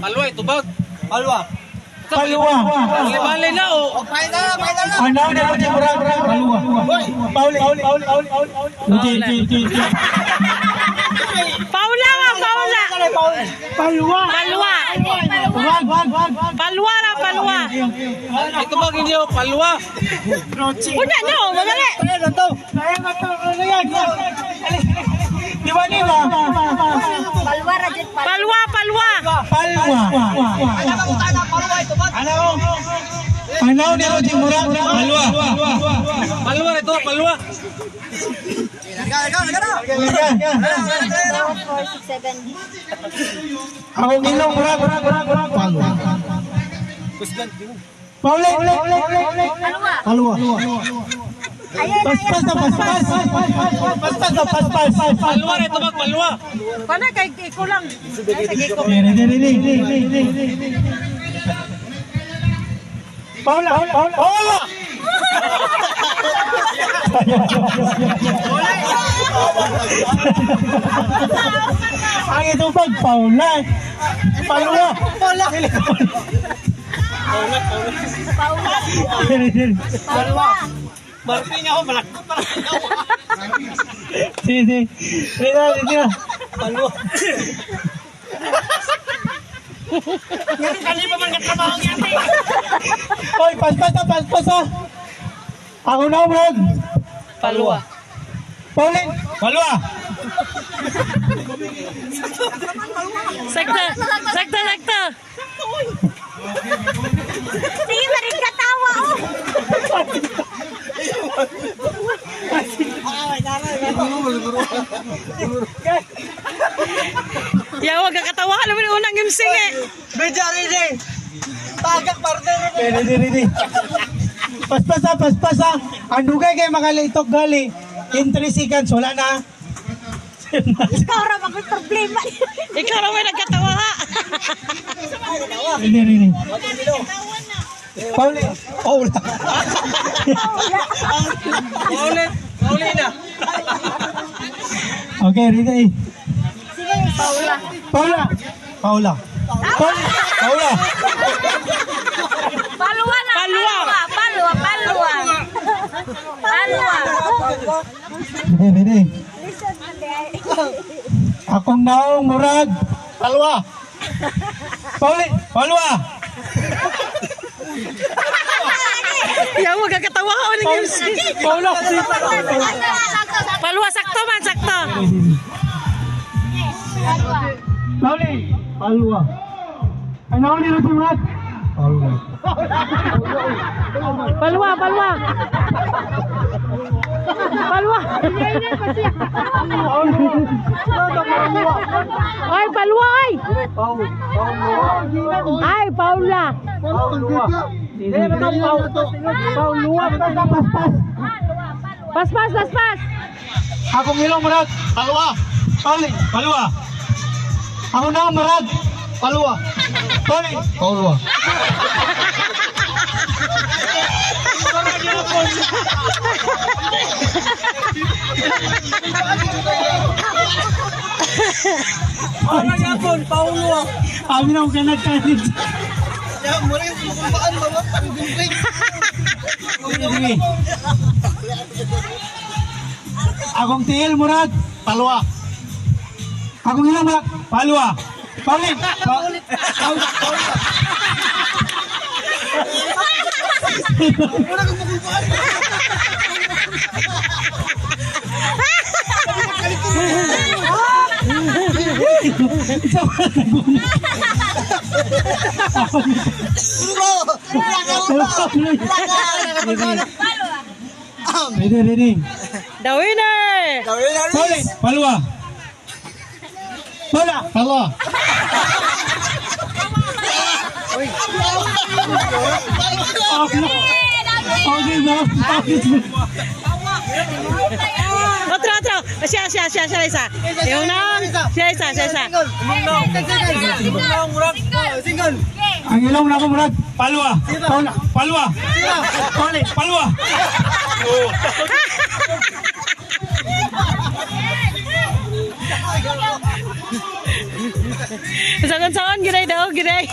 Palwa ito ba? Palwa. Bali na oh. Ano na mo din murag palwa. Pauli. Paula. Palwa. Ito ba hindi oh palwa? Punya nyo, madali. Palwa. Ano ni Roji murag palwa. Palwa ito, palwa. Ako ngilong murag palwa. Palwa. Paspas. Palwa ito ba palwa? Pana kay iko lang. Paula. Ang ito pag Paula. Palwa. Marpi niya ako malakot para. Sige. Dito. Palwa. Yan kani pa man katrabaho yan. Hoy, paspas. Ako na murag Palwa. Paulin. Palwa. Sakta. Sige, maring katawa oh. Ya, wag ka katawa. Alam mo yung unang imsing eh. Beja rin. Tagak partner. Ready. Paspas. Ang dugay kay mga litok gali. In 3 seconds, wala na. Ikaw ra mag problema. Ikaw ra may nagkatawa ha. Ready. Paulin. Pauli na. Okay, ready. Sige, Paula. Paula. Palwa. Ready. Akong naong murag palwa. Paulin. Palwa. Ya, wag ka katawa ka uling imsing. Paula. Palwa, sakto. Paulin. Palwa. Ano ni Roji murag? Palwa. Ay, palwa ay. Ay, Paula. Paspas. Akong ilong murag palwa. Paulin. Palwa. Ako na murag palwa. Paulin. Palwa. Paulo. Amin ako ka nagkanit. Ya, muli kumpaan ba tangguling. Akong tiil murag palwa. Akong ilang murag palwa. Paulin. Ready. The winner! Paulin. Palwa. Palwa. Okay na. Otro. Siya isa. Yung nang. Siya isa. Single. Ang ilong na ko murag palwa. Palwa. Paulin. Palwa. Sangon-sangon giday daw, giday.